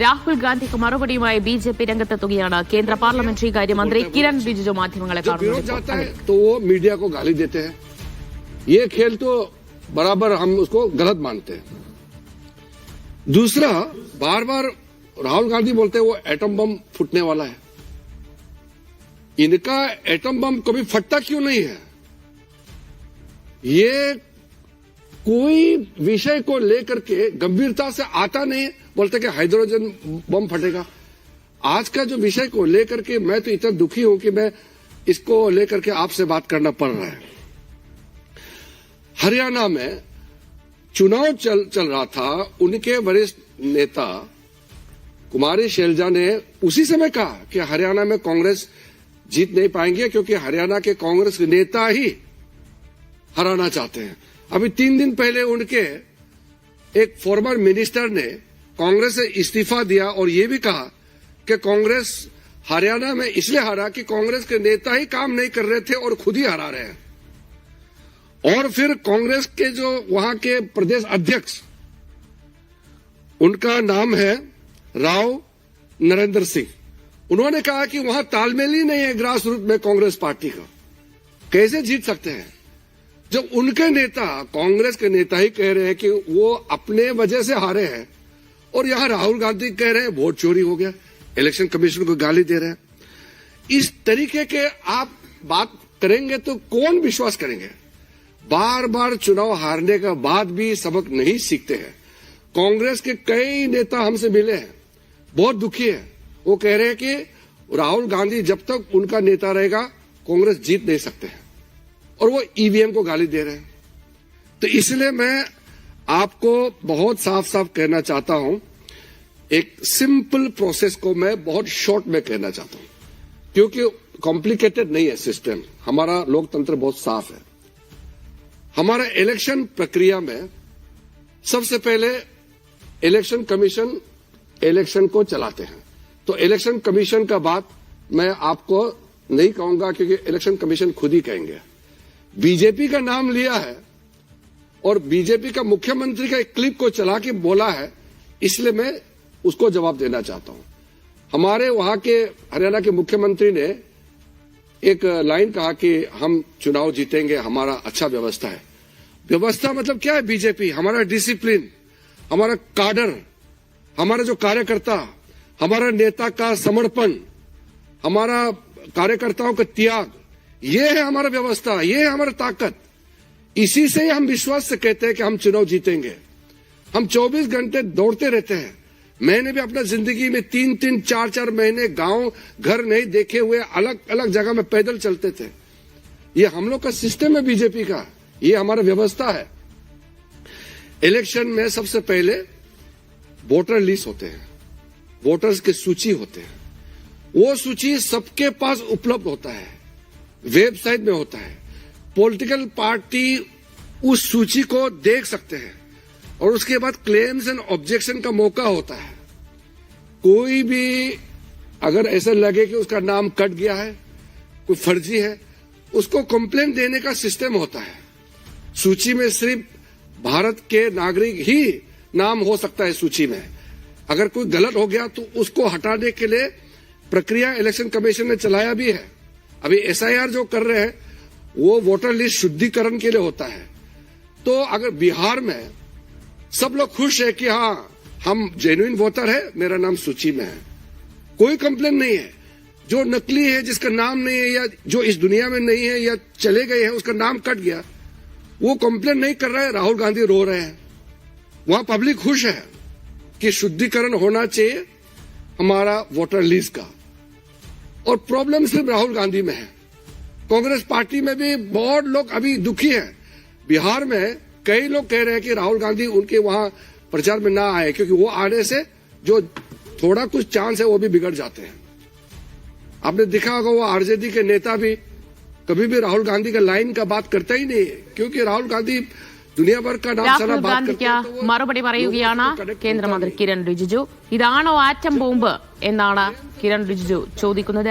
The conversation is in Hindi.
രാഹുൽ ഗാന്ധിക്ക് മറുപടിയുമായി ബിജെപി രംഗത്തെത്തുകയാണ്. കേന്ദ്ര പാർലമെന്ററി കാര്യമന്ത്രി കിരൺ റിജിജു മാധ്യമങ്ങളെ तो वो मीडिया को गाली देते हैं. ये खेल तो बराबर हम उसको गलत मानते हैं. दूसरा, बार बार राहुल गांधी बोलते हैं वो एटम बम फूटने वाला है. इनका एटम बम कभी फटता क्यों नहीं है? ये कोई विषय को लेकर के गंभीरता से आता नहीं. बोलते कि हाइड्रोजन बम फटेगा. आज का जो विषय को लेकर के मैं तो इतना दुखी हूं कि मैं इसको लेकर के आपसे बात करना पड़ रहा है. हरियाणा में चुनाव चल रहा था. उनके वरिष्ठ नेता कुमारी शैलजा ने उसी समय कहा कि हरियाणा में कांग्रेस जीत नहीं पाएंगे क्योंकि हरियाणा के कांग्रेस के नेता ही हराना चाहते हैं. अभी 3 दिन पहले उनके एक फॉर्मर मिनिस्टर ने कांग्रेस से इस्तीफा दिया और ये भी कहा कि कांग्रेस हरियाणा में इसलिए हारा कि कांग्रेस के नेता ही काम नहीं कर रहे थे और खुद ही हरा रहे हैं. और फिर कांग्रेस के जो वहां के प्रदेश अध्यक्ष, उनका नाम है राव नरेंद्र सिंह, उन्होंने कहा कि वहां तालमेल ही नहीं है ग्रास रूट में कांग्रेस पार्टी का. कैसे जीत सकते हैं जब उनके नेता, कांग्रेस के नेता ही कह रहे हैं कि वो अपने वजह से हारे हैं और यहां राहुल गांधी कह रहे हैं वोट चोरी हो गया, इलेक्शन कमीशन को गाली दे रहे हैं. इस तरीके के आप बात करेंगे तो कौन विश्वास करेंगे? बार बार चुनाव हारने के बाद भी सबक नहीं सीखते हैं. कांग्रेस के कई नेता हमसे मिले हैं, बहुत दुखी है. वो कह रहे हैं कि राहुल गांधी जब तक उनका नेता रहेगा कांग्रेस जीत नहीं सकते हैं और वो ईवीएम को गाली दे रहे हैं. तो इसलिए मैं आपको बहुत साफ साफ कहना चाहता हूं, एक सिंपल प्रोसेस को मैं बहुत शॉर्ट में कहना चाहता हूं क्योंकि कॉम्प्लिकेटेड नहीं है सिस्टम. हमारा लोकतंत्र बहुत साफ है. हमारा इलेक्शन प्रक्रिया में सबसे पहले इलेक्शन कमीशन इलेक्शन को चलाते हैं. तो इलेक्शन कमीशन का बात मैं आपको नहीं कहूंगा क्योंकि इलेक्शन कमीशन खुद ही कहेंगे. बीजेपी का नाम लिया है और बीजेपी का मुख्यमंत्री का एक क्लिप को चला के बोला है, इसलिए मैं उसको जवाब देना चाहता हूं. हमारे वहां के हरियाणा के मुख्यमंत्री ने एक लाइन कहा कि हम चुनाव जीतेंगे, हमारा अच्छा व्यवस्था है. व्यवस्था मतलब क्या है? बीजेपी, हमारा डिसिप्लिन, हमारा काडर, हमारा जो कार्यकर्ता, हमारा नेता का समर्पण, हमारा कार्यकर्ताओं का त्याग, ये है हमारा व्यवस्था, ये है हमारा ताकत. इसी से हम विश्वास से कहते हैं कि हम चुनाव जीतेंगे. हम 24 घंटे दौड़ते रहते हैं. मैंने भी अपना जिंदगी में 3-3, 4-4 महीने गांव घर नहीं देखे हुए अलग अलग जगह में पैदल चलते थे. ये हम लोग का सिस्टम है बीजेपी का, ये हमारा व्यवस्था है. इलेक्शन में सबसे पहले वोटर लिस्ट होते हैं, वोटर्स की सूची होते हैं. वो सूची सबके पास उपलब्ध होता है, वेबसाइट में होता है. पॉलिटिकल पार्टी उस सूची को देख सकते हैं और उसके बाद क्लेम्स एंड ऑब्जेक्शन का मौका होता है. कोई भी अगर ऐसा लगे कि उसका नाम कट गया है, कोई फर्जी है, उसको कंप्लेन देने का सिस्टम होता है. सूची में सिर्फ भारत के नागरिक ही नाम हो सकता है सूची में. अगर कोई गलत हो गया तो उसको हटाने के लिए प्रक्रिया इलेक्शन कमीशन ने चलाया भी है. अभी एसआईआर जो कर रहे हैं वो वोटर लिस्ट शुद्धिकरण के लिए होता है. तो अगर बिहार में सब लोग खुश है कि हाँ हम जेन्युइन वोटर है, मेरा नाम सूची में है, कोई कंप्लेन नहीं है. जो नकली है, जिसका नाम नहीं है या जो इस दुनिया में नहीं है या चले गए हैं, उसका नाम कट गया, वो कंप्लेन नहीं कर रहा है. राहुल गांधी रो रहे हैं. वहां पब्लिक खुश है कि शुद्धिकरण होना चाहिए हमारा वोटर लिस्ट का. और प्रॉब्लम सिर्फ राहुल गांधी में है. कांग्रेस पार्टी में भी बहुत लोग अभी दुखी हैं. बिहार में कई लोग कह रहे हैं कि राहुल गांधी उनके वहां प्रचार में ना आए क्योंकि वो आने से जो थोड़ा कुछ चांस है वो भी बिगड़ जाते हैं. आपने देखा होगा वो आरजेडी के नेता भी कभी भी राहुल गांधी का लाइन का बात करता ही नहीं है क्योंकि राहुल गांधी दुनिया भर का नाम രാഹുൽ ഗാന്ധിക്ക് മറുപടി പറയുകയാണ് കേന്ദ്രമന്ത്രി കിരൺ റിജിജു. ഇതാണോ ആറ്റം ബോംബ് എന്നാണ് കിരൺ റിജിജു ചോദിക്കുന്നത്.